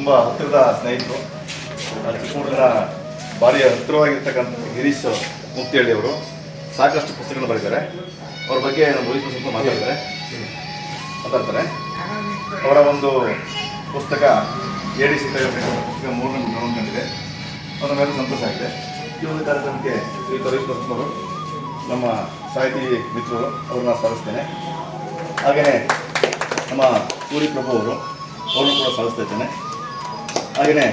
ತುಂಬ ಹತ್ತಿರದ ಸ್ನೇಹಿತರು. ಚಿಕ್ಕಮಗಳೂರಿನ ಭಾರಿ ಹತ್ತಿರವಾಗಿರ್ತಕ್ಕಂಥ ಗಿರೀಶ್ ಮುಕ್ತಿಹಳ್ಳಿ ಅವರು ಸಾಕಷ್ಟು ಪುಸ್ತಕಗಳು ಬರೆದಿದ್ದಾರೆ. ಅವ್ರ ಬಗ್ಗೆ ನಮ್ಮ ವೈಸ್ ಸ್ವಲ್ಪ ಮಾತಾಡ್ತಾರೆ. ಅವರ ಒಂದು ಪುಸ್ತಕ AD ಪುಸ್ತಕ 3ನೇ ಕಂಡಿದೆ. ಅವರ ಮೇಲೆ ಸಂತೋಷ ಆಗಿದೆ. ಈ ಒಂದು ಕಾರ್ಯಕ್ರಮಕ್ಕೆ ಶ್ರೀಯುತ ವೈಸ್ ಅವರು ನಮ್ಮ ಸಾಹಿತಿ ಮಿತ್ರರು ಅವ್ರನ್ನ ಸ್ವಾಗತಿಸ್ತೇನೆ. ಹಾಗೆಯೇ ನಮ್ಮ ಸೂರಿ ಪ್ರಭು ಅವ್ರನ್ನೂ ಕೂಡ ಸ್ವಾಗತಿಸ್ತಾ ಇದ್ದೇನೆ. ಹಾಗೆಯೇ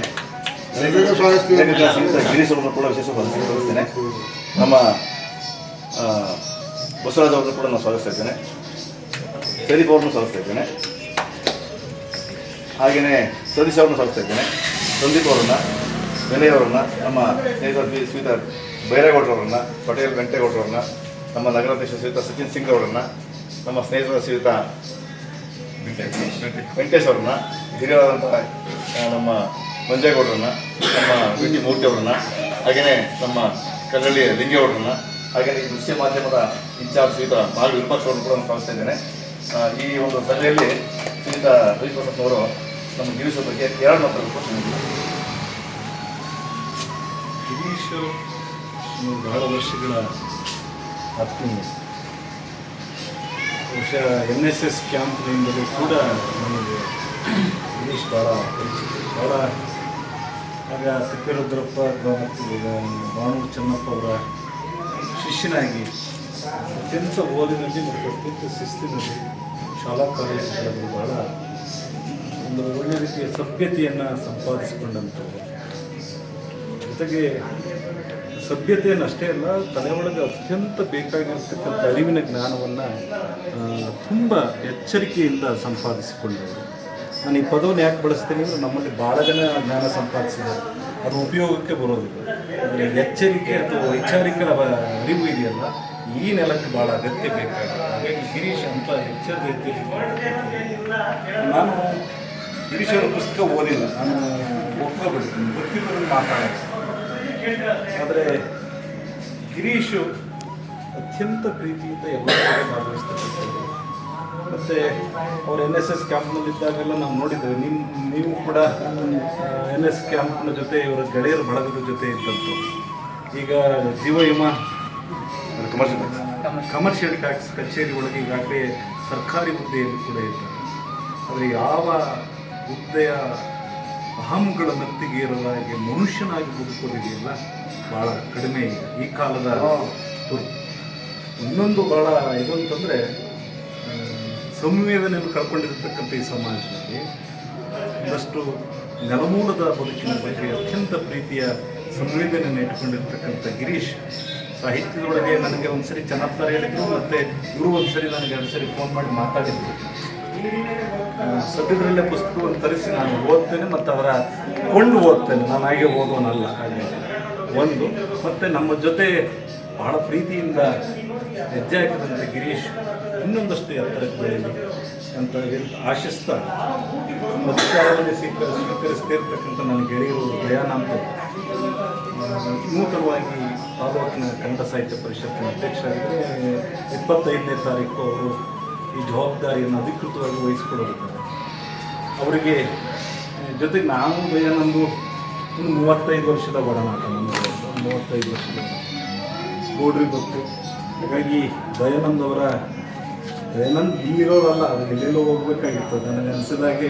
ಗಿರೀಶ್ ಅವ್ರನ್ನು ಕೂಡ ವಿಶೇಷವಾಗಿ ಸ್ವಾಗತಿಸ್ತೇನೆ. ನಮ್ಮ ಬಸವರಾಜ್ ಅವ್ರನ್ನು ಕೂಡ ನಾನು ಸ್ವಾಗತಿಸ್ತಾ ಇದ್ದೇನೆ. ಶರೀಫ್ ಅವ್ರನ್ನೂ ಸ್ವಾಗತಿಸ್ತಾ ಇದ್ದೇನೆ. ಹಾಗೆಯೇ ಸತೀಶ್ ಅವ್ರನ್ನ ಸ್ವಾಗತಿಸ್ತಾ ಇದ್ದೇನೆ. ಸಂದೀಪ್ ಅವರನ್ನು, ವಿನಯ್ ಅವರನ್ನು, ನಮ್ಮ ಸ್ನೇಹಿತರ ಶ್ರೀಯುತ ಬೈರೇಗೌಡರವರನ್ನು, ಪಟೇಲ್ ವೆಂಕಟೇಗೌಡರವ್ರನ್ನ, ನಮ್ಮ ನಗರಾಧ್ಯಕ್ಷ ಶ್ರೀಯುತ ಸಚಿನ್ ಸಿಂಗ್ ಅವರನ್ನು, ನಮ್ಮ ಸ್ನೇಹಿತರ ಶ್ರೀಯುತ ವೆಂಕಟೇಶ್ ಅವರನ್ನ, ಹಿರಿಯರಾದಂಥ ನಮ್ಮ ಮಂಜೇಗೌಡರನ್ನ, ನಮ್ಮ VT ಮೂರ್ತಿ ಅವರನ್ನ, ಹಾಗೆಯೇ ನಮ್ಮ ಕಲ್ಲಳ್ಳಿ ಲಿಂಗೇಗೌಡರನ್ನ, ಹಾಗೆಯೇ ಈ ದೃಶ್ಯ ಮಾಧ್ಯಮದ ಇನ್ಚಾರ್ಜ್ ಶ್ರೀಯುತ ಮಾಲ್ ವಿರೂಪಾಕ್ಷ ಅವರನ್ನು ಕೂಡ ಸ್ವಾಗತಿಸ್ತಾ ಇದ್ದೇನೆ. ಈ ಒಂದು ಸಭೆಯಲ್ಲಿ ಶ್ರೀಯುತ ರವಿಪ್ರಸಾದ್ನವರು ನಮ್ಮ ಗಿರೀಶ್ ಬಗ್ಗೆ 2 ಮಾತಾಡಬೇಕು. ಗಿರೀಶ್ ಬಹಳ ವರ್ಷಗಳ ಆತ್ಮೀಯ. ಬಹುಶಃ NSS ಕ್ಯಾಂಪ್ನಿಂದಲೂ ಕೂಡ ನನಗೆ ಗಿರೀಶ್ ಭಾಳ ಪರಿಚಿತ. ಭಾಳ ಆಗ ತಿಪ್ಪೇರುದ್ರಪ್ಪ ಮತ್ತು ಬಾಣೂರು ಚೆನ್ನಪ್ಪ ಅವರ ಶಿಷ್ಯನಾಗಿ ಅತ್ಯಂತ ಓದಿನಲ್ಲಿ ಮತ್ತು ಅತ್ಯಂತ ಶಿಸ್ತಿನಲ್ಲಿ ಶಾಲಾ ಕಾಲೇಜುಗಳಲ್ಲಿ ಭಾಳ ಒಂದು ಒಳ್ಳೆಯ ರೀತಿಯ ಸಭ್ಯತೆಯನ್ನು ಸಂಪಾದಿಸಿಕೊಂಡಂಥವ್ರು. ಜೊತೆಗೆ ಸಭ್ಯತೆಯನ್ನು ಅಷ್ಟೇ ಅಲ್ಲ, ತಲೆಯೊಳಗೆ ಅತ್ಯಂತ ಬೇಕಾಗಿರ್ತಕ್ಕಂಥ ಅರಿವಿನ ಜ್ಞಾನವನ್ನು ತುಂಬ ಎಚ್ಚರಿಕೆಯಿಂದ ಸಂಪಾದಿಸಿಕೊಂಡವರು. ನಾನು ಈ ಪದವನ್ನು ಯಾಕೆ ಬಳಸ್ತೀನಿ ಅಂದರೆ, ನಮ್ಮಲ್ಲಿ ಭಾಳ ಜನ ಜ್ಞಾನ ಸಂಪಾದಿಸಿದ್ದಾರೆ, ಅದು ಉಪಯೋಗಕ್ಕೆ ಬರೋದಿಲ್ಲ. ಅಂದರೆ ಎಚ್ಚರಿಕೆ ಅಥವಾ ವೈಚಾರಿಕ ಅರಿವು ಇದೆಯಲ್ಲ, ಈ ನೆಲಕ್ಕೆ ಭಾಳ ಅಗತ್ಯ ಬೇಕಾಗಿದೆ. ಹಾಗಾಗಿ ಗಿರೀಶ್ ಅಂತ ಎಚ್ಚರ ರೀತಿಯಲ್ಲಿ ನಾನು ಗಿರೀಶ್ ಅವರ ಪುಸ್ತಕ ಓದಿಲ್ಲ, ನಾನು ಒಪ್ಕೊಬಿಡ್ತೀನಿ, ಗೊತ್ತಿರೋದನ್ನು ಮಾತಾಡೋದು. ಆದರೆ ಗಿರೀಶು ಅತ್ಯಂತ ಪ್ರೀತಿಯಿಂದ ಎಲ್ಲರೂ ಭಾಗವಹಿಸ್ತಕ್ಕಂಥದ್ದು. ಮತ್ತು ಅವರು NSS ಕ್ಯಾಂಪ್ನಲ್ಲಿದ್ದಾಗೆಲ್ಲ ನಾವು ನೋಡಿದ್ದೇವೆ. ನೀವು ಕೂಡ NS ಕ್ಯಾಂಪ್ನ ಜೊತೆ ಇವರ ಗೆಳೆಯರ ಬಳಗದ ಜೊತೆ ಇದ್ದಂಥವು. ಈಗ ಜೀವ ವಿಮಾ ಕಮರ್ಷಿಯಲ್ ಟ್ಯಾಕ್ಸ್ ಕಚೇರಿ ಒಳಗೆ ಈಗಾಗಲೇ ಸರ್ಕಾರಿ ಹುದ್ದೆಯಲ್ಲಿ ಕೂಡ ಇದ್ದಾರೆ. ಆದರೆ ಯಾವ ಹುದ್ದೆಯ ಅಹಂಗಳ ಮೆತ್ತಿಗೇರಲಾಗಿ ಮನುಷ್ಯನಾಗಿ ಬದುಕೋದಿದೆಯಲ್ಲ, ಭಾಳ ಕಡಿಮೆ ಇದೆ ಈ ಕಾಲದ ತುರ್ತು. ಇನ್ನೊಂದು ಭಾಳ ಇದು ಅಂತಂದರೆ, ಸಂವೇದನೆಯನ್ನು ಕಳ್ಕೊಂಡಿರತಕ್ಕಂಥ ಈ ಸಮಾಜದಲ್ಲಿ ಒಂದಷ್ಟು ನೆಲಮೂಲದ ಬದುಕಿನ ಬಗ್ಗೆ ಅತ್ಯಂತ ಪ್ರೀತಿಯ ಸಂವೇದನೆಯನ್ನು ಇಟ್ಕೊಂಡಿರ್ತಕ್ಕಂಥ ಗಿರೀಶ್ ಸಾಹಿತ್ಯದೊಳಗೆ ನನಗೆ ಒಂದ್ಸರಿ ಚೆನ್ನಾಗ್ತಾರೆ ಹೇಳಿದ್ರು, ಮತ್ತು ಇವರು ಒಂದ್ಸರಿ ನನಗೆ 2 ಸರಿ ಫೋನ್ ಮಾಡಿ ಮಾತಾಡಿದ್ರು. ಸದ್ಯದರಲ್ಲೇ ಪುಸ್ತಕವನ್ನು ತರಿಸಿ ನಾನು ಓದ್ತೇನೆ ಮತ್ತು ಅವರ ಕೊಂಡು ಓದ್ತೇನೆ, ನಾನು ಹಾಗೆ ಓದೋನಲ್ಲ. ಹಾಗೆ ಒಂದು ಮತ್ತು ನಮ್ಮ ಜೊತೆ ಬಹಳ ಪ್ರೀತಿಯಿಂದ ಹೆಜ್ಜೆ ಹಾಕಿದಂಥ ಗಿರೀಶ್ ಇನ್ನೊಂದಷ್ಟು ಎತ್ತರಕ್ಕೆ ಬೆಳೀಲಿ ಅಂತ ಆಶಿಸ್ತಾ, ಅಧಿಕಾರದಲ್ಲಿ ಸ್ವೀಕರಿಸ್ತಿರ್ತಕ್ಕಂಥ ನನ್ನ ಗೆಳೆಯರು ದಯಾನಂದ ನೂತನವಾಗಿ ತಾಲೂಕಿನ ಕನ್ನಡ ಸಾಹಿತ್ಯ ಪರಿಷತ್ತಿನ ಅಧ್ಯಕ್ಷರಾಗಿದ್ದರೆ 25ನೇ ತಾರೀಕು ಅವರು ಈ ಜವಾಬ್ದಾರಿಯನ್ನು ಅಧಿಕೃತವಾಗಿ ವಹಿಸಿಕೊಡೋದಿದ್ದಾರೆ. ಅವರಿಗೆ ಜೊತೆಗೆ ನಾವು ದಯಾನಂದು ಇನ್ನು 35 ವರ್ಷದ ಒಡನಾಟ, ನಮ್ಮದು 35 ವರ್ಷದ ಗೌಡ್ರಿ ಗೊತ್ತು. ಹಾಗಾಗಿ ದಯಾನಂದ್ ಇರೋರಲ್ಲ, ಅವ್ರಿಗೆ ಎಲ್ಲೆಲ್ಲೋ ಹೋಗ್ಬೇಕಾಗಿತ್ತು. ನನಗೆ ಅನಿಸಿದಾಗೆ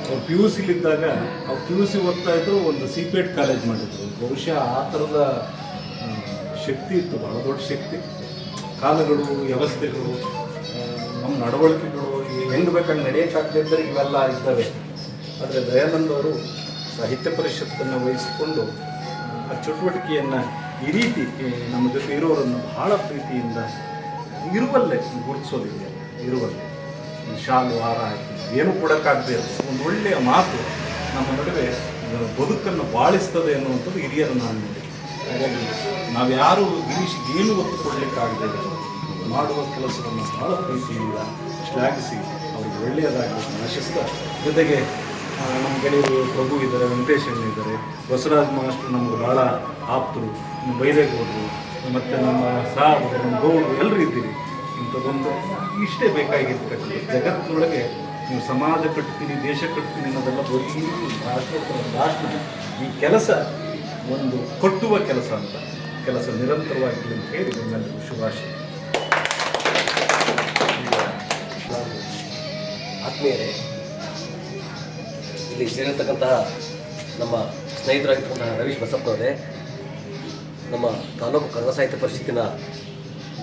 ಅವ್ರು PUCಲಿದ್ದಾಗ ಅವ್ರು PUC ಓದ್ತಾ ಇದ್ರು, ಒಂದು CPET ಕಾಲೇಜ್ ಮಾಡಿದ್ರು. ಬಹುಶಃ ಆ ಥರದ ಶಕ್ತಿ ಇತ್ತು, ಭಾಳ ದೊಡ್ಡ ಶಕ್ತಿ. ಕಾಲಗಳು, ವ್ಯವಸ್ಥೆಗಳು, ನಮ್ಮ ನಡವಳಿಕೆಗಳು ಹೆಂಗೆ ಬೇಕಾಗಿ ನಡೆಯೋಕ್ಕಾಗದಿದ್ದರೆ ಇವೆಲ್ಲ ಇದ್ದಾವೆ. ಆದರೆ ದಯಾನಂದ್ ಅವರು ಸಾಹಿತ್ಯ ಪರಿಷತ್ತನ್ನು ವಹಿಸಿಕೊಂಡು ಆ ಚಟುವಟಿಕೆಯನ್ನು ಈ ರೀತಿ ನಮ್ಮ ಜೊತೆ ಇರೋರನ್ನು ಬಹಳ ಪ್ರೀತಿಯಿಂದ ಇರುವಲ್ಲೇ ಗುರುತಿಸೋದಿದೆ. ಇರುವಲ್ಲೇ ಶಾಲು ಹಾರ ಹಾಕಿ ಏನೂ ಕೊಡೋಕ್ಕಾಗದೆ ಒಂದು ಒಳ್ಳೆಯ ಮಾತು ನಮ್ಮ ನಡುವೆ ಬದುಕನ್ನು ಬಾಳಿಸ್ತದೆ ಅನ್ನುವಂಥದ್ದು ಹಿರಿಯರು ನಾನು ನೋಡಿ. ಹಾಗಾಗಿ ನಾವ್ಯಾರೂ ಗಿರೀಶ್ಗೆ ಏನು ಒತ್ತು ಕೊಡಲಿಕ್ಕಾಗದೆ ಮಾಡುವ ಕೆಲಸವನ್ನು ಬಹಳ ಪ್ರೀತಿಯಿಂದ ಶ್ಲಾಘಿಸಿ ಅವ್ರಿಗೆ ಒಳ್ಳೆಯದಾಗಬೇಕು ಆಶಿಸ್ತಾ, ಜೊತೆಗೆ ನಮ್ಮ ಗೆಳೆಯರು ಪ್ರಭು ಇದ್ದಾರೆ, ವೆಂಕಟೇಶಣ್ಣ ಇದ್ದಾರೆ, ಬಸವರಾಜ್ ಮಾಸ್ಟರ್ ನಮಗೆ ಭಾಳ ಆಪ್ತರು, ನಮ್ಮ ಬೈರೇಗೌಡರು, ಮತ್ತು ನಮ್ಮ ಸಾಬ್, ನಮ್ಮ ಗೌಡರು ಎಲ್ಲರೂ ಇದ್ದೀರಿ. ಇಂಥದ್ದೊಂದು ಇಷ್ಟೇ ಬೇಕಾಗಿರ್ತಕ್ಕಂಥ ಜಗತ್ತಿನೊಳಗೆ ನೀವು ಸಮಾಜ ಕಟ್ತೀನಿ, ದೇಶ ಕಟ್ತೀನಿ ಅನ್ನೋದೆಲ್ಲ ಬರೀ ಭಾಷಣ. ಈ ಕೆಲಸ ಒಂದು ಕಟ್ಟುವ ಕೆಲಸ ಅಂತ, ಕೆಲಸ ನಿರಂತರವಾಗಿರಲಿ ಅಂತ ಹೇಳಿ ನಿಮ್ಮೆಲ್ಲರಿಗೂ ಶುಭಾಶಯ. ಆತ್ಮೀಯರೇ, ಇಲ್ಲಿ ಸೇರಿರ್ತಕ್ಕಂತಹ ನಮ್ಮ ಸ್ನೇಹಿತರಾಗಿರ್ತಕ್ಕಂತಹ ರವೀಶ್ ಬಸಪ್ಪನವರೇ, ನಮ್ಮ ತಾಲೂಕು ಕನ್ನಡ ಸಾಹಿತ್ಯ ಪರಿಷತ್ತಿನ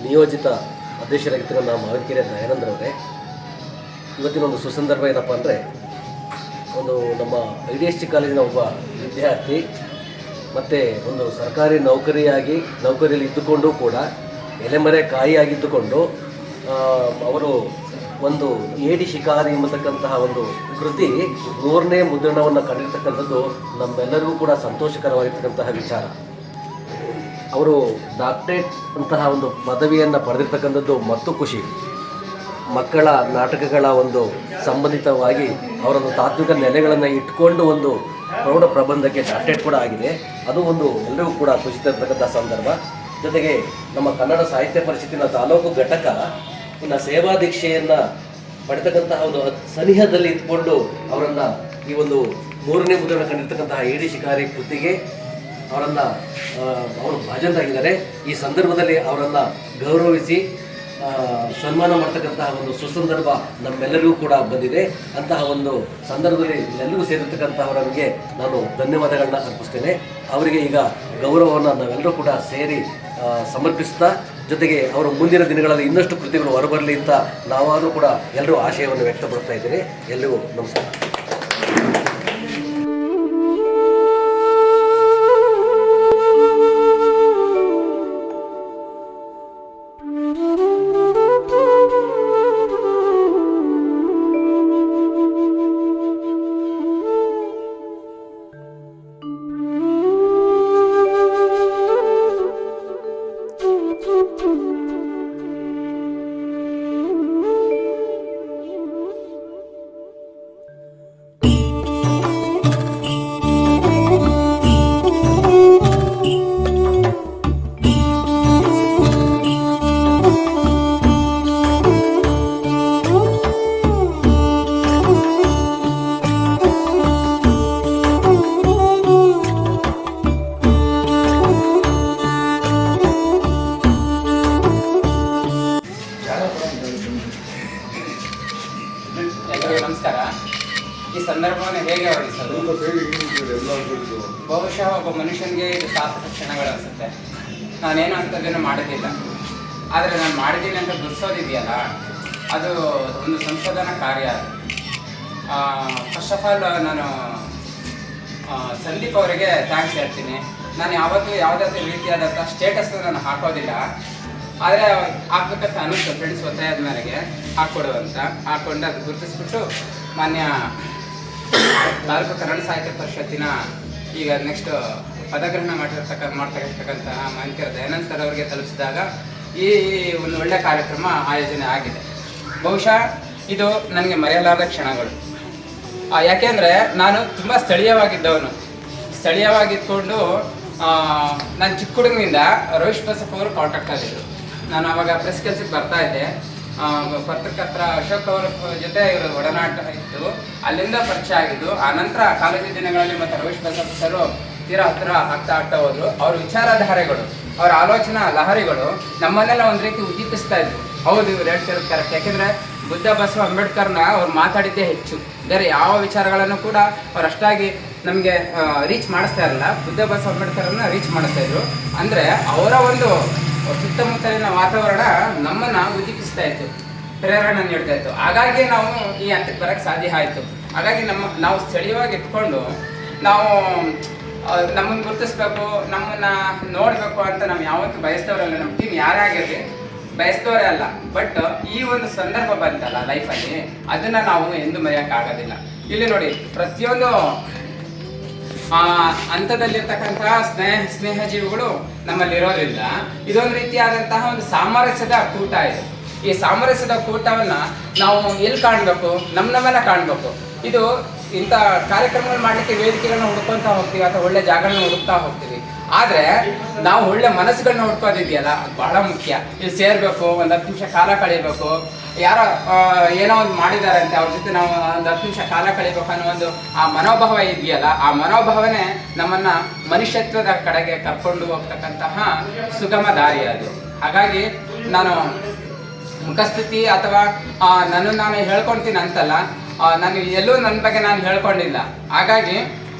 ನಿಯೋಜಿತ ಅಧ್ಯಕ್ಷರಾಗಿರ್ತಕ್ಕಂಥ ಮಾವಿನಕೆರೆ ದಯಾನಂದರವರೇ, ಇವತ್ತಿನ ಒಂದು ಸುಸಂದರ್ಭ ಏನಪ್ಪ ಅಂದರೆ, ಒಂದು ನಮ್ಮ IDST ಕಾಲೇಜಿನ ಒಬ್ಬ ವಿದ್ಯಾರ್ಥಿ ಮತ್ತು ಒಂದು ಸರ್ಕಾರಿ ನೌಕರಿಯಲ್ಲಿ ಇದ್ದುಕೊಂಡು ಕೂಡ ಎಲೆಮರೆ ಕಾಯಿಯಾಗಿದ್ದುಕೊಂಡು ಅವರು ಒಂದು ಏಡಿ ಶಿಕಾರಿ ಎಂಬತಕ್ಕಂತಹ ಒಂದು ಕೃತಿ 3ನೇ ಮುದ್ರಣವನ್ನು ಕಂಡಿರ್ತಕ್ಕಂಥದ್ದು ನಮ್ಮೆಲ್ಲರಿಗೂ ಕೂಡ ಸಂತೋಷಕರವಾಗಿರ್ತಕ್ಕಂತಹ ವಿಚಾರ. ಅವರು ಡಾಕ್ಟರೇಟ್ ಅಂತಹ ಒಂದು ಪದವಿಯನ್ನು ಪಡೆದಿರ್ತಕ್ಕಂಥದ್ದು ಮತ್ತು ಖುಷಿ. ಮಕ್ಕಳ ನಾಟಕಗಳ ಒಂದು ಸಂಬಂಧಿತವಾಗಿ ಅವರೊಂದು ತಾತ್ವಿಕ ನೆಲೆಗಳನ್ನು ಇಟ್ಕೊಂಡು ಒಂದು ಪ್ರೌಢ ಪ್ರಬಂಧಕ್ಕೆ ಡಾಕ್ಟರೇಟ್ ಕೂಡ ಆಗಿದೆ. ಅದು ಒಂದು ಎಲ್ಲರಿಗೂ ಕೂಡ ಖುಷಿ ತರ್ತಕ್ಕಂಥ ಸಂದರ್ಭ. ಜೊತೆಗೆ ನಮ್ಮ ಕನ್ನಡ ಸಾಹಿತ್ಯ ಪರಿಷತ್ತಿನ ತಾಲೂಕು ಘಟಕ ಇನ್ನು ಸೇವಾ ದೀಕ್ಷೆಯನ್ನು ಪಡೆತಕ್ಕಂತಹ ಒಂದು ಸನಿಹದಲ್ಲಿ ಇಟ್ಕೊಂಡು ಅವರನ್ನು ಈ ಒಂದು 3ನೇ ಮುದ್ರಣ ಕಂಡಿರ್ತಕ್ಕಂತಹ ಏಡಿ ಶಿಕಾರಿ ಕೃತಿಗೆ ಅವರು ಭಾಜನರಾಗಿದ್ದಾರೆ. ಈ ಸಂದರ್ಭದಲ್ಲಿ ಅವರನ್ನು ಗೌರವಿಸಿ ಸನ್ಮಾನ ಮಾಡ್ತಕ್ಕಂತಹ ಒಂದು ಸುಸಂದರ್ಭ ನಮ್ಮೆಲ್ಲರಿಗೂ ಕೂಡ ಬಂದಿದೆ. ಅಂತಹ ಒಂದು ಸಂದರ್ಭದಲ್ಲಿ ಎಲ್ಲರಿಗೂ ಸೇರಿರ್ತಕ್ಕಂಥವರಿಗೆ ನಾನು ಧನ್ಯವಾದಗಳನ್ನ ಅರ್ಪಿಸ್ತೇನೆ. ಅವರಿಗೆ ಈಗ ಗೌರವವನ್ನು ನಾವೆಲ್ಲರೂ ಕೂಡ ಸೇರಿ ಸಮರ್ಪಿಸ್ತಾ, ಜೊತೆಗೆ ಅವರು ಮುಂದಿನ ದಿನಗಳಲ್ಲಿ ಇನ್ನಷ್ಟು ಕೃತಿಗಳು ಹೊರಬರಲಿ ಅಂತ ನಾವಾದರೂ ಕೂಡ ಎಲ್ಲರೂ ಆಶಯವನ್ನು ವ್ಯಕ್ತಪಡ್ತಾ ಇದ್ದೇನೆ. ಎಲ್ಲರಿಗೂ ನಮಸ್ಕಾರ. ನಮಸ್ಕಾರ. ಈ ಸಂದರ್ಭವನ್ನು ಹೇಗೆ ವರ್ಣಿಸೋದು? ಬಹುಶಃ ಒಬ್ಬ ಮನುಷ್ಯನಿಗೆ ಇದು ಸಾರ್ಥಕ ಕ್ಷಣಗಳು ಅನಿಸುತ್ತೆ. ನಾನೇನು ಅಂಥದ್ದೇನು ಮಾಡಿದ್ದಿಲ್ಲ, ಆದರೆ ನಾನು ಮಾಡಿದ್ದೀನಿ ಅಂತ ಗುರ್ಸೋದಿದೆಯಲ್ಲ, ಅದು ಒಂದು ಸಂಶೋಧನಾ ಕಾರ್ಯ. ಫಸ್ಟ್ ಆಫ್ ಆಲ್ ನಾನು ಸಂದೀಪ್ ಅವರಿಗೆ ಥ್ಯಾಂಕ್ಸ್ ಹೇಳ್ತೀನಿ. ನಾನು ಯಾವತ್ತೂ ಯಾವುದೇ ರೀತಿಯಾದಂಥ ಸ್ಟೇಟಸ್ ನಾನು ಹಾಕೋದಿಲ್ಲ, ಆದರೆ ಹಾಕ್ಬೇಕಂತ ಅನ್ನಿಸ್ತು. ಫ್ರೆಂಡ್ಸ್ ಒತ್ತಾಯದ ಮೇರೆಗೆ ಹಾಕ್ಕೊಡು ಅಂತ ಹಾಕ್ಕೊಂಡು ಅದು ಗುರುತಿಸ್ಬಿಟ್ಟು ಮಾನ್ಯ ತಾಲೂಕು ಕನ್ನಡ ಸಾಹಿತ್ಯ ಪರಿಷತ್ತಿನ ಈಗ ನೆಕ್ಸ್ಟ್ ಪದಗ್ರಹಣ ಮಾಡ್ತಕ್ಕಂತಹ ಮಾವಿನಕೆರೆ ದಯಾನಂದ ಸರ್ ಅವರಿಗೆ ತಲುಪಿಸಿದಾಗ ಈ ಒಂದು ಒಳ್ಳೆಯ ಕಾರ್ಯಕ್ರಮ ಆಯೋಜನೆ ಆಗಿದೆ. ಬಹುಶಃ ಇದು ನನಗೆ ಮರೆಯಲಾರದ ಕ್ಷಣಗಳು. ಯಾಕೆಂದರೆ ನಾನು ತುಂಬ ಸ್ಥಳೀಯವಾಗಿದ್ದುಕೊಂಡು ನಾನು ಚಿಕ್ಕ ಹುಡುಗನಿಂದ ರವೀಶ್ ಬಸಪ್ಪ ಅವರು ಕಾಂಟ್ಯಾಕ್ಟ್ ಆಗಿದ್ದರು. ನಾನು ಆವಾಗ ಪ್ರೆಸ್ ಕೆಲಸಕ್ಕೆ ಬರ್ತಾ ಇದ್ದೆ. ಪತ್ರಕರ್ತರ ಅಶೋಕ್ ಅವರ ಜೊತೆ ಇವರ ಒಡನಾಟ ಇತ್ತು, ಅಲ್ಲಿಂದ ಪರಿಚಯ ಆಗಿದ್ದು. ಆನಂತರ ಕಾಲೇಜು ದಿನಗಳಲ್ಲಿ ಮತ್ತು ರವೀಶ್ ಬಸಪ್ಪ ಸರು ತೀರಾ ಹತ್ತಿರ ಆಗ್ತಾ ಹೋದರು. ಅವ್ರ ವಿಚಾರಧಾರೆಗಳು, ಅವರ ಆಲೋಚನಾ ಲಹರಿಗಳು ನಮ್ಮನ್ನೆಲ್ಲ ಒಂದು ರೀತಿ ಉದ್ದೀಪಿಸ್ತಾ ಇದ್ರು. ಹೌದು, ಇವ್ರು ಹೇಳ್ತಿರೋದು ಕರೆಕ್ಟ್. ಯಾಕೆಂದರೆ ಬುದ್ಧ ಬಸವ ಅಂಬೇಡ್ಕರ್ನ ಅವ್ರು ಮಾತಾಡಿದ್ದೇ ಹೆಚ್ಚು, ಬೇರೆ ಯಾವ ವಿಚಾರಗಳನ್ನು ಕೂಡ ಅವ್ರು ಅಷ್ಟಾಗಿ ನಮಗೆ ರೀಚ್ ಮಾಡಿಸ್ತಾ ಇರಲಿಲ್ಲ. ಬುದ್ಧ ಬಸವ ಅಂಬೇಡ್ಕರನ್ನು ರೀಚ್ ಮಾಡಿಸ್ತಾ ಇದ್ರು. ಅಂದರೆ ಅವರ ಒಂದು ಸುತ್ತಮುತ್ತಲಿನ ವಾತಾವರಣ ನಮ್ಮನ್ನು ಉದ್ದೀಪಿಸ್ತಾ ಇತ್ತು, ಪ್ರೇರಣೆ ನೀಡ್ತಾ ಇತ್ತು. ಹಾಗಾಗಿ ನಾವು ಈ ಹಂತಕ್ಕೆ ಬರೋಕ್ಕೆ ಸಾಧ್ಯ ಆಯಿತು. ಹಾಗಾಗಿ ನಾವು ಸ್ಥಳೀಯವಾಗಿ ಇಟ್ಕೊಂಡು ನಾವು ನಮ್ಮನ್ನು ಗುರುತಿಸ್ಬೇಕು, ನಮ್ಮನ್ನು ನೋಡಬೇಕು ಅಂತ ನಾವು ಯಾವತ್ತೂ ಬಯಸ್ತವರಲ್ಲ. ನಮ್ಮ ಟೀಮ್ ಯಾರೇ ಆಗಿರಲಿ ಬಯಸ್ತವರೇ ಅಲ್ಲ. ಬಟ್ ಈ ಒಂದು ಸಂದರ್ಭ ಬಂತಲ್ಲ ಲೈಫಲ್ಲಿ, ಅದನ್ನು ನಾವು ಎಂದು ಮರೆಯೋಕ್ಕಾಗೋದಿಲ್ಲ. ಇಲ್ಲಿ ನೋಡಿ, ಪ್ರತಿಯೊಂದು ಹಂತದಲ್ಲಿರ್ತಕ್ಕಂತಹ ಸ್ನೇಹ ಜೀವಿಗಳು ನಮ್ಮಲ್ಲಿರೋದ್ರಿಂದ ಇದೊಂದು ರೀತಿಯಾದಂತಹ ಒಂದು ಸಾಮರಸ್ಯದ ಕೂಟ ಇದೆ. ಈ ಸಾಮರಸ್ಯದ ಕೂಟವನ್ನು ನಾವು ಎಲ್ಲಿ ಕಾಣಬೇಕು? ನಮ್ಮೆಲ್ಲ ಕಾಣಬೇಕು. ಇದು ಇಂಥ ಕಾರ್ಯಕ್ರಮಗಳು ಮಾಡಲಿಕ್ಕೆ ವೇದಿಕೆಗಳನ್ನ ಹುಡುಕೊಂತಾ ಹೋಗ್ತೀವಿ ಅಥವಾ ಒಳ್ಳೆ ಜಾಗಗಳನ್ನ ಹುಡುಕ್ತಾ ಹೋಗ್ತೀವಿ. ಆದರೆ ನಾವು ಒಳ್ಳೆ ಮನಸ್ಸುಗಳನ್ನ ಹುಡ್ಕೋದಿದೆಯಲ್ಲ ಅದು ಬಹಳ ಮುಖ್ಯ. ಇಲ್ಲಿ ಸೇರಬೇಕು, ಒಂದು 10 ನಿಮಿಷ ಕಾಲ ಕಳೀಬೇಕು, ಯಾರೋ ಏನೋ ಒಂದು ಮಾಡಿದ್ದಾರೆ ಅಂತ ಅವ್ರ ಜೊತೆ ನಾವು ಒಂದು 10 ನಿಮಿಷ ಕಾಲ ಕಳೀಬೇಕು ಅನ್ನೋ ಒಂದು ಆ ಮನೋಭಾವ ಇದೆಯಲ್ಲ, ಆ ಮನೋಭಾವನೆ ನಮ್ಮನ್ನು ಮನುಷ್ಯತ್ವದ ಕಡೆಗೆ ಕರ್ಕೊಂಡು ಹೋಗ್ತಕ್ಕಂತಹ ಸುಗಮ ದಾರಿ ಅದು. ಹಾಗಾಗಿ ನಾನು ಮುಖಸ್ಥಿತಿ ಅಥವಾ ನನ್ನನ್ನು ನಾನು ಹೇಳ್ಕೊಳ್ತೀನಿ ಅಂತಲ್ಲ, ನಾನು ಎಲ್ಲೂ ನನ್ನ ಬಗ್ಗೆ ನಾನು ಹೇಳ್ಕೊಂಡಿಲ್ಲ. ಹಾಗಾಗಿ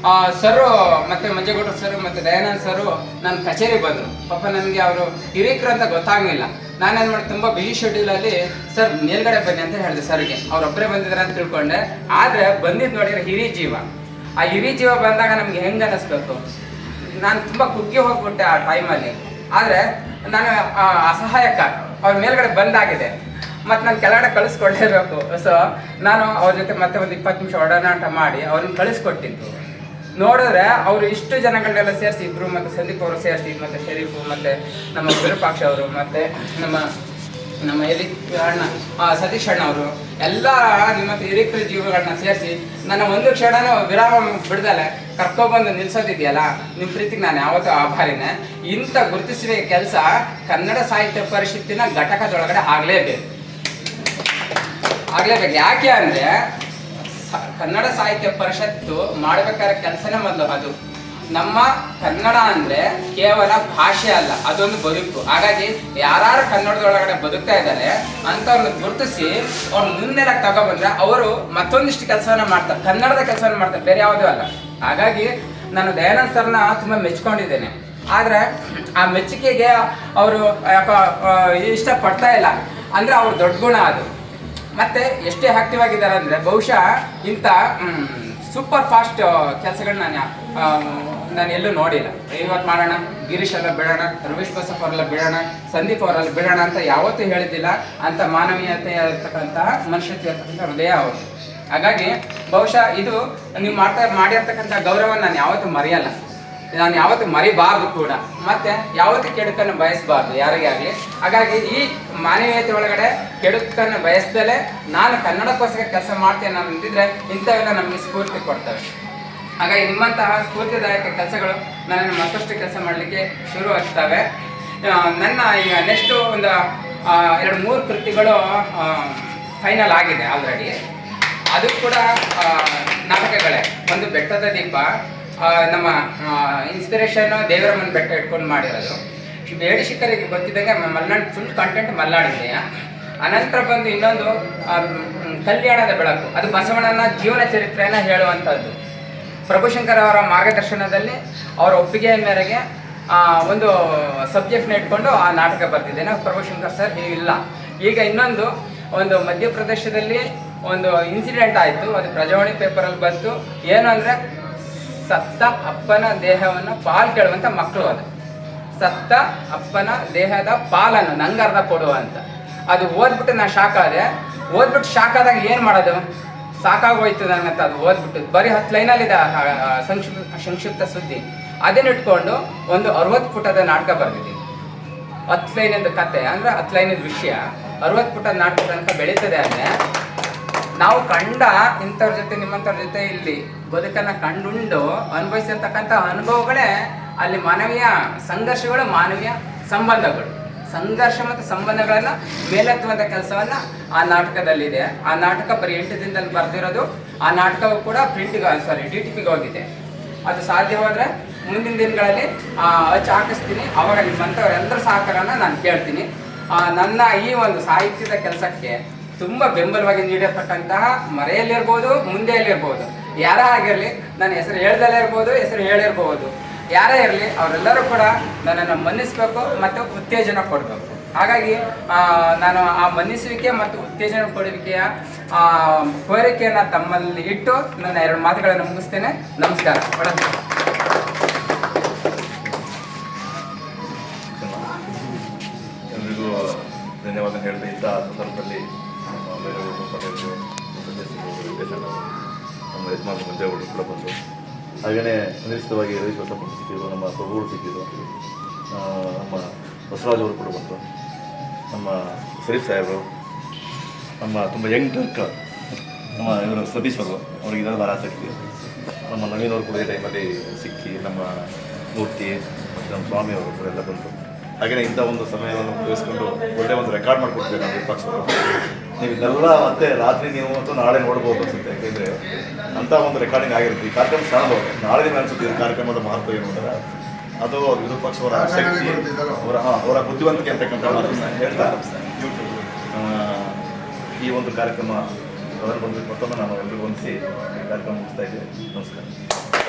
ಸರು ಮತ್ತು ಮಂಜೇಗೌಡರು ಸರು ಮತ್ತು ದಯಾನಂದ್ ಸರು ನನ್ನ ಕಚೇರಿ ಬಂದರು. ಪಾಪ ನನಗೆ ಅವರು ಹಿರೀಕರು ಅಂತ ಗೊತ್ತಾಗಲಿಲ್ಲ. ನಾನೇನು ಮಾಡಿ ತುಂಬ ಬಿಸಿ ಶೆಡ್ಯೂಲಲ್ಲಿ ಸರ್ ಮೇಲ್ಗಡೆ ಬನ್ನಿ ಅಂತ ಹೇಳಿದೆ ಸರ್ಗೆ. ಅವರೊಬ್ಬರೇ ಬಂದಿದ್ದಾರೆ ಅಂತ ತಿಳ್ಕೊಂಡೆ. ಆದರೆ ಬಂದಿದ್ದು ನೋಡಿದ್ರೆ ಹಿರಿ ಜೀವ. ಆ ಹಿರಿ ಜೀವ ಬಂದಾಗ ನಮಗೆ ಹೆಂಗೆ ಅನ್ನಿಸ್ಬೇಕು, ನಾನು ತುಂಬ ಕುಗ್ಗಿ ಹೋಗ್ಬಿಟ್ಟೆ ಆ ಟೈಮಲ್ಲಿ. ಆದರೆ ನಾನು ಅಸಹಾಯಕ, ಅವ್ರ ಮೇಲ್ಗಡೆ ಬಂದಾಗಿದೆ, ಮತ್ತು ನಾನು ಕೆಳಗಡೆ ಕಳಿಸ್ಕೊಡ್ಲೇಬೇಕು. ಸೊ ನಾನು ಅವ್ರ ಜೊತೆ ಮತ್ತೆ ಒಂದು 20 ನಿಮಿಷ ಒಡನಾಟ ಮಾಡಿ ಅವ್ರನ್ನ ಕಳಿಸ್ಕೊಟ್ಟಿದ್ದು ನೋಡಿದ್ರೆ ಅವರು ಇಷ್ಟು ಜನಗಳನ್ನೆಲ್ಲ ಸೇರಿಸಿ, ಇಬ್ಬರು ಮತ್ತು ಸಂದೀಪ್ ಅವರು ಸೇರಿಸಿ, ಮತ್ತು ಶರೀಫು ಮತ್ತು ನಮ್ಮ ವಿರೂಪಾಕ್ಷ ಅವರು ಮತ್ತು ನಮ್ಮ ಎಲ್ಲಿ ಅಣ್ಣ ಸತೀಶ್ ಅಣ್ಣ ಅವರು ಎಲ್ಲ ನಿಮ್ಮ ಹಿರಿಕರ ಜೀವಗಳನ್ನ ಸೇರಿಸಿ ನನ್ನ ಒಂದು ಕ್ಷಣನೂ ವಿರಾಮ ಬಿಡ್ದಲೆ ಕರ್ಕೊಬಂದು ನಿಲ್ಸೋದಿದೆಯಲ್ಲ, ನಿಮ್ಮ ಪ್ರೀತಿಗೆ ನಾನು ಯಾವತ್ತೂ ಆಭಾರಿನೇ. ಇಂಥ ಗುರುತಿಸುವ ಕೆಲಸ ಕನ್ನಡ ಸಾಹಿತ್ಯ ಪರಿಷತ್ತಿನ ಘಟಕದೊಳಗಡೆ ಆಗಲೇಬೇಕು. ಯಾಕೆ ಅಂದರೆ ಕನ್ನಡ ಸಾಹಿತ್ಯ ಪರಿಷತ್ತು ಮಾಡಬೇಕಾದ ಕೆಲಸನೇ ಮೊದಲು ಅದು. ನಮ್ಮ ಕನ್ನಡ ಅಂದರೆ ಕೇವಲ ಭಾಷೆ ಅಲ್ಲ, ಅದೊಂದು ಬದುಕು. ಹಾಗಾಗಿ ಯಾರು ಕನ್ನಡದೊಳಗಡೆ ಬದುಕ್ತಾ ಇದ್ದಾರೆ ಅಂಥವ್ರನ್ನ ಗುರುತಿಸಿ ಅವ್ರ ಮುಂದೆಲ್ಲ ತಗೊಬಂದ್ರೆ ಅವರು ಮತ್ತೊಂದಿಷ್ಟು ಕೆಲಸವನ್ನ ಮಾಡ್ತಾರೆ, ಕನ್ನಡದ ಕೆಲಸವನ್ನು ಮಾಡ್ತಾರೆ, ಬೇರೆ ಯಾವುದೂ ಅಲ್ಲ. ಹಾಗಾಗಿ ನಾನು ದಯಾನಂದ್ ಸರ್ನ ತುಂಬ ಮೆಚ್ಕೊಂಡಿದ್ದೇನೆ. ಆದರೆ ಆ ಮೆಚ್ಚುಗೆಗೆ ಅವರು ಯಾಕೋ ಇಷ್ಟಪಡ್ತಾ ಇಲ್ಲ ಅಂದರೆ ಅವ್ರ ದೊಡ್ಡ ಗುಣ ಅದು. ಮತ್ತು ಎಷ್ಟೇ ಆಕ್ಟಿವ್ ಆಗಿದ್ದಾರೆ ಅಂದರೆ ಬಹುಶಃ ಇಂಥ ಸೂಪರ್ ಫಾಸ್ಟ್ ಕೆಲಸಗಳನ್ನ ನಾನು ಎಲ್ಲೂ ನೋಡಿಲ್ಲ. ಇವತ್ತು ಮಾಡೋಣ, ಗಿರೀಶ್ ಎಲ್ಲ ಬಿಡೋಣ, ರವೀಶ್ ಬಸಪ್ಪ ಅವರೆಲ್ಲ ಬಿಡೋಣ, ಸಂದೀಪ್ ಅವರೆಲ್ಲ ಬಿಡೋಣ ಅಂತ ಯಾವತ್ತೂ ಹೇಳಿದ್ದಿಲ್ಲ. ಅಂಥ ಮಾನವೀಯತೆ ಇರ್ತಕ್ಕಂತಹ ಮನುಷ್ಯತ್ವ ಇರ್ತಕ್ಕಂಥ ಹೃದಯ ಅವರು. ಹಾಗಾಗಿ ಬಹುಶಃ ಇದು ನೀವು ಮಾಡಿರ್ತಕ್ಕಂಥ ಗೌರವ ನಾನು ಯಾವತ್ತೂ ಮರೆಯಲ್ಲ, ನಾನು ಯಾವತ್ತೂ ಮರಿಬಾರ್ದು ಕೂಡ, ಮತ್ತು ಯಾವತ್ತೂ ಕೆಡುಕನ್ನು ಬಯಸಬಾರ್ದು ಯಾರಿಗೇ ಆಗಲಿ. ಹಾಗಾಗಿ ಈ ಮಾನವೀಯತೆ ಒಳಗಡೆ ಕೆಡುಕನ್ನು ಬಯಸ್ದಲೇ ನಾನು ಕನ್ನಡಕ್ಕೋಸ್ಕರ ಕೆಲಸ ಮಾಡ್ತೇನೆ ಅಂದಿದ್ರೆ ಇಂಥವೆಲ್ಲ ನಮಗೆ ಸ್ಫೂರ್ತಿ ಕೊಡ್ತವೆ. ಹಾಗಾಗಿ ನಿಮ್ಮಂತಹ ಸ್ಫೂರ್ತಿದಾಯಕ ಕೆಲಸಗಳು ನನ್ನನ್ನು ಮತ್ತಷ್ಟು ಕೆಲಸ ಮಾಡಲಿಕ್ಕೆ ಶುರು ಆಗ್ತವೆ. ನನ್ನ ಈಗ ನೆಕ್ಸ್ಟು ಒಂದು 2-3 ಕೃತಿಗಳು ಫೈನಲ್ ಆಗಿದೆ ಆಲ್ರೆಡಿ. ಅದು ಕೂಡ ನಾಟಕಗಳೇ. ಒಂದು ಬೆಟ್ಟದ ದೀಪ, ನಮ್ಮ ಇನ್ಸ್ಪಿರೇಷನ್ ದೇವರಮ್ಮನ ಬೆಟ್ಟ ಇಟ್ಕೊಂಡು ಮಾಡಿರೋದು. ಬೇಡಿ ಶಿಖರಿಗೆ ಗೊತ್ತಿದ್ದಂಗೆ ಮಲ್ನಾಡು ಫುಲ್ ಕಂಟೆಂಟ್ ಮಲ್ನಾಡಿದೆಯ. ಅನಂತರ ಬಂದು ಇನ್ನೊಂದು ಕಲ್ಯಾಣದ ಬೆಳಕು, ಅದು ಬಸವಣ್ಣನ ಜೀವನ ಚರಿತ್ರೆಯನ್ನು ಹೇಳುವಂಥದ್ದು. ಪ್ರಭುಶಂಕರ್ ಅವರ ಮಾರ್ಗದರ್ಶನದಲ್ಲಿ ಅವರ ಒಪ್ಪಿಗೆಯ ಮೇರೆಗೆ ಒಂದು ಸಬ್ಜೆಕ್ಟ್ನ ಇಟ್ಕೊಂಡು ಆ ನಾಟಕ ಬರ್ತಿದ್ದೇನೆ. ಪ್ರಭುಶಂಕರ್ ಸರ್ ಇಲ್ಲ. ಈಗ ಇನ್ನೊಂದು ಒಂದು ಮಧ್ಯಪ್ರದೇಶದಲ್ಲಿ ಒಂದು ಇನ್ಸಿಡೆಂಟ್ ಆಯಿತು, ಅದು ಪ್ರಜಾವಾಣಿ ಪೇಪರಲ್ಲಿ ಬಂತು. ಏನು ಅಂದರೆ ಸತ್ತ ಅಪ್ಪನ ದೇಹವನ್ನು ಪಾಲು ಕೇಳುವಂಥ ಮಕ್ಕಳು. ಅದು ಸತ್ತ ಅಪ್ಪನ ದೇಹದ ಪಾಲನ್ನು ನಂಗರ್ಧ ಕೊಡುವಂತ. ಅದು ಓದ್ಬಿಟ್ಟು ನಾನು ಶಾಕ್ ಆದೆ. ಓದ್ಬಿಟ್ಟು ಶಾಕ್ ಆದಾಗ ಏನು ಮಾಡೋದು, ಸಾಕಾಗೋಯ್ತು ನನಗಂತ. ಅದು ಓದ್ಬಿಟ್ಟು ಬರೀ 10 ಲೈನಲ್ಲಿದೆ ಸಂಕ್ಷಿಪ್ತ ಸುದ್ದಿ. ಅದನ್ನ ಇಟ್ಕೊಂಡು ಒಂದು 60 ಪುಟದ ನಾಟಕ ಬರೆದಿದ್ದೀನಿ. 10 ಲೈನಿಂದ ಕತೆ ಅಂದರೆ 10 ಲೈನಿಂದ ವಿಷಯ 60 ಪುಟದ ನಾಟಕ ತನಕ ಬೆಳೀತದೆ. ಅಂದರೆ ನಾವು ಕಂಡ ಇಂಥವ್ರ ಜೊತೆ ನಿಮ್ಮಂಥವ್ರ ಜೊತೆ ಇಲ್ಲಿ ಬದುಕನ್ನು ಕಂಡುಂಡು ಅನುಭವಿಸಿರ್ತಕ್ಕಂಥ ಅನುಭವಗಳೇ ಅಲ್ಲಿ ಮಾನವೀಯ ಸಂಘರ್ಷಗಳು, ಮಾನವೀಯ ಸಂಬಂಧಗಳು. ಸಂಘರ್ಷ ಮತ್ತು ಸಂಬಂಧಗಳನ್ನು ಮೇಲೆತ್ತುವಂಥ ಕೆಲಸವನ್ನು ಆ ನಾಟಕದಲ್ಲಿದೆ. ಆ ನಾಟಕ ಬರೀ 8 ದಿನದಲ್ಲಿ ಬರೆದಿರೋದು. ಆ ನಾಟಕವು ಕೂಡ DTPಗೆ ಹೋಗಿದೆ. ಅದು ಸಾಧ್ಯವಾದರೆ ಮುಂದಿನ ದಿನಗಳಲ್ಲಿ ಹಾಕಿಸ್ತೀನಿ. ಆವಾಗ ನಿಮ್ಮಂಥವ್ರೆಲ್ಲರ ಸಹಕಾರನ ನಾನು ಕೇಳ್ತೀನಿ. ನನ್ನ ಈ ಒಂದು ಸಾಹಿತ್ಯದ ಕೆಲಸಕ್ಕೆ ತುಂಬ ಬೆಂಬಲವಾಗಿ ನೀಡಿರ್ತಕ್ಕಂತಹ ಮರೆಯಲ್ಲಿರ್ಬೋದು, ಮುಂದೆಯಲ್ಲಿರ್ಬೋದು, ಯಾರೇ ಆಗಿರಲಿ, ನನ್ನ ಹೆಸರು ಹೇಳ್ದಲ್ಲೇ ಇರ್ಬೋದು, ಹೆಸರು ಹೇಳಿರ್ಬೋದು, ಯಾರೇ ಇರಲಿ, ಅವರೆಲ್ಲರೂ ಕೂಡ ನನ್ನನ್ನು ಮನ್ನಿಸಬೇಕು ಮತ್ತು ಉತ್ತೇಜನ ಕೊಡಬೇಕು. ಹಾಗಾಗಿ ನಾನು ಆ ಮನ್ನಿಸುವಿಕೆ ಮತ್ತು ಉತ್ತೇಜನ ಕೊಡುವಿಕೆಯ ಕೋರಿಕೆಯನ್ನು ತಮ್ಮಲ್ಲಿ ಇಟ್ಟು ನನ್ನ 2 ಮಾತುಗಳನ್ನು ಮುಗಿಸ್ತೇನೆ. ನಮಸ್ಕಾರ. ಎಲ್ರಿಗೂ ಧನ್ಯವಾದ ಹೇಳ್ತಾ ಇಂಥ ಸಂದರ್ಭದಲ್ಲಿ ಬೇರೆಯವರು ಪಟೇಲ್ರು, ಸದಸ್ಯರು, ನಿರ್ದೇಶಕರು, ನಮ್ಮ ಯಜಮಾನ ಮಂಜೇಗೌಡರು ಕೂಡ ಬಂದು, ಹಾಗೆಯೇ ಅನಿಶ್ಚಿತವಾಗಿ ರವೀಶ್ ಬಸಪ್ಪ ಸಿಕ್ಕಿದ್ರು, ನಮ್ಮ ಪ್ರಭುಗಳು ಸಿಕ್ಕಿದ್ರು, ನಮ್ಮ ಬಸವರಾಜ್ ಅವರು ಕೂಡ ಬಂದರು, ನಮ್ಮ ಶರೀಫ್ ಸಾಹೇಬರು, ನಮ್ಮ ತುಂಬ ಯಂಗ್ ಟರ್ಕ್ ನಮ್ಮ ಇವರು ಸತೀಶ್ ಅವರು, ಅವ್ರಿಗೆ ಇದನ್ನು ಭಾಳ ಆಸಕ್ತಿ. ನಮ್ಮ ನವೀನ್ ಅವರು ಕೂಡ ಈ ಟೈಮಲ್ಲಿ ಸಿಕ್ಕಿ ನಮ್ಮ ಮೂರ್ತಿ ನಮ್ಮ ಸ್ವಾಮಿಯವರು ಇವರೆಲ್ಲ ಬಂದರು. ಹಾಗೆಯೇ ಇಂಥ ಒಂದು ಸಮಯವನ್ನು ಉಪಯೋಗಿಸ್ಕೊಂಡು ಒಳ್ಳೆಯ ಒಂದು ರೆಕಾರ್ಡ್ ಮಾಡಿಕೊಡ್ತೀವಿ ನಾವು ವಿಪಕ್ಷವರು. ನೀವು ಇದೆಲ್ಲ ಮತ್ತೆ ರಾತ್ರಿ ನೀವು ಮತ್ತು ನಾಳೆ ನೋಡ್ಬೋದು ಅನಿಸುತ್ತೆ. ಯಾಕೆಂದರೆ ಅಂಥ ಒಂದು ರೆಕಾರ್ಡಿಂಗ್ ಆಗಿರುತ್ತೆ. ಈ ಕಾರ್ಯಕ್ರಮ ಸಾಣಬಹುದು ನಾಳೆ ದಿನ ಅನಿಸುತ್ತೆ ಈ ಕಾರ್ಯಕ್ರಮದ ಮಹತ್ವ ಏನು ಅಂದರೆ ಅದು ವಿರೋಧ ಪಕ್ಷವರ ಶಕ್ತಿ, ಅವರ ಬುದ್ಧಿವಂತಿಕೆ ಅಂತಕ್ಕಂಥ ಮಾತನ್ನು ಹೇಳ್ತಾ ಈ ಒಂದು ಕಾರ್ಯಕ್ರಮ ಅವರು ಬಂದು ಮತ್ತೊಮ್ಮೆ ನಾನು ಎಲ್ಲರಿಗೂ ಹೊಂದಿಸಿ ಕಾರ್ಯಕ್ರಮ ಮುಗಿಸ್ತಾ ಇದ್ದೇವೆ. ನಮಸ್ಕಾರ.